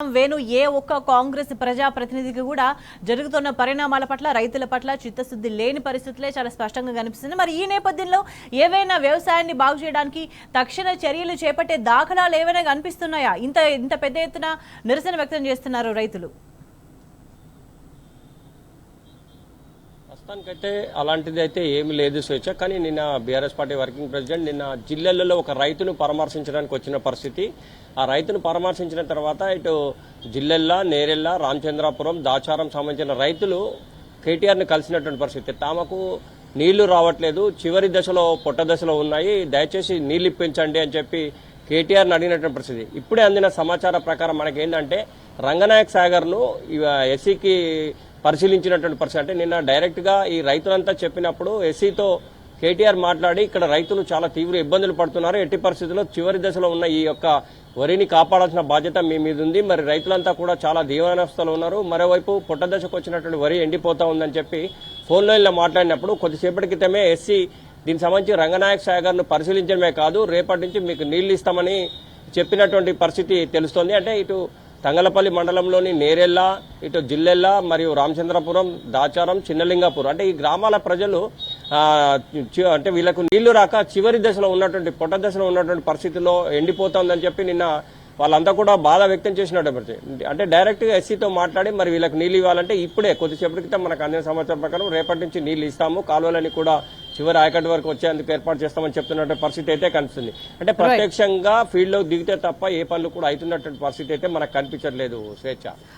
వేణు ఏ ఒక్క కాంగ్రెస్ ప్రజా ప్రతినిధికి కూడా జరుగుతున్న పరిణామాల పట్ల రైతుల పట్ల చిత్తశుద్ధి లేని పరిస్థితులే చాలా స్పష్టంగా కనిపిస్తుంది. మరి ఈ నేపథ్యంలో ఏవైనా వ్యవసాయాన్ని బాగు చేయడానికి తక్షణ చర్యలు చేపట్టే దాఖలాలు ఏవైనా కనిపిస్తున్నాయా? ఇంత పెద్ద ఎత్తున నిరసన వ్యక్తం చేస్తున్నారు రైతులు. ప్రస్తుతానికైతే అలాంటిది అయితే ఏమి లేదు స్వేచ్ఛ. కానీ నిన్న బీఆర్ఎస్ పార్టీ వర్కింగ్ ప్రెసిడెంట్ నిన్న జిల్లాలలో ఒక రైతును పరామర్శించడానికి వచ్చిన పరిస్థితి. ఆ రైతును పరామర్శించిన తర్వాత ఇటు జిల్లెల్లా, నేరెల్లా, రామచంద్రాపురం, దాచారం సంబంధించిన రైతులు కేటీఆర్ని కలిసినటువంటి పరిస్థితి. తమకు నీళ్లు రావట్లేదు, చివరి దశలో పొట్ట దశలో ఉన్నాయి, దయచేసి నీళ్లు ఇప్పించండి అని చెప్పి కేటీఆర్ని అడిగినటువంటి పరిస్థితి. ఇప్పుడే అందిన సమాచారం ప్రకారం మనకేంటంటే రంగనాయక్ సాగర్ను ఎస్సీకి పరిశీలించినటువంటి పరిస్థితి. అంటే నిన్న డైరెక్ట్గా ఈ రైతులంతా చెప్పినప్పుడు ఎస్సీతో కేటీఆర్ మాట్లాడి ఇక్కడ రైతులు చాలా తీవ్ర ఇబ్బందులు పడుతున్నారు, ఎట్టి పరిస్థితుల్లో చివరి దశలో ఉన్న ఈ యొక్క వరిని కాపాడాల్సిన బాధ్యత మీ మీద ఉంది, మరి రైతులంతా కూడా చాలా దీవానస్థలో ఉన్నారు, మరోవైపు పొట్ట దశకు వచ్చినటువంటి వరి ఎండిపోతా ఉందని చెప్పి ఫోన్ లైన్లో మాట్లాడినప్పుడు కొద్దిసేపటి క్రితమే ఎస్సీ దీనికి సంబంధించి రంగనాయక్ సాగర్ను పరిశీలించడమే కాదు రేపటి నుంచి మీకు నీళ్లు ఇస్తామని చెప్పినటువంటి పరిస్థితి తెలుస్తోంది. అంటే ఇటు తంగలపల్లి మండలంలోని నేరెల్లా, ఇటు జిల్లెల్లా మరియు రామచంద్రపురం, దాచారం, చిన్నలింగాపూర్ అంటే ఈ గ్రామాల ప్రజలు అంటే వీళ్ళకు నీళ్లు రాక చివరి దశలో ఉన్నటువంటి పొట్ట దశలో ఉన్నటువంటి పరిస్థితుల్లో ఎండిపోతుందని చెప్పి నిన్న వాళ్ళంతా కూడా బాధ వ్యక్తం చేసినట్టు. అంటే డైరెక్ట్గా ఎస్సీతో మాట్లాడి మరి వీళ్ళకి నీళ్ళు ఇవ్వాలంటే ఇప్పుడే కొద్దిసేపటి క్రితం మనకు అందిన సమాచారం ప్రకారం రేపటి నుంచి నీళ్లు ఇస్తాము, కాలువలని కూడా చివరి ఆయకట్టు వరకు వచ్చేందుకు ఏర్పాటు చేస్తామని చెప్తున్నటువంటి పరిస్థితి అయితే కనిపిస్తుంది. అంటే ప్రత్యక్షంగా ఫీల్డ్లో దిగితే తప్ప ఏ పనులు కూడా అవుతున్నటువంటి పరిస్థితి అయితే మనకు కనిపించట్లేదు స్వేచ్ఛ.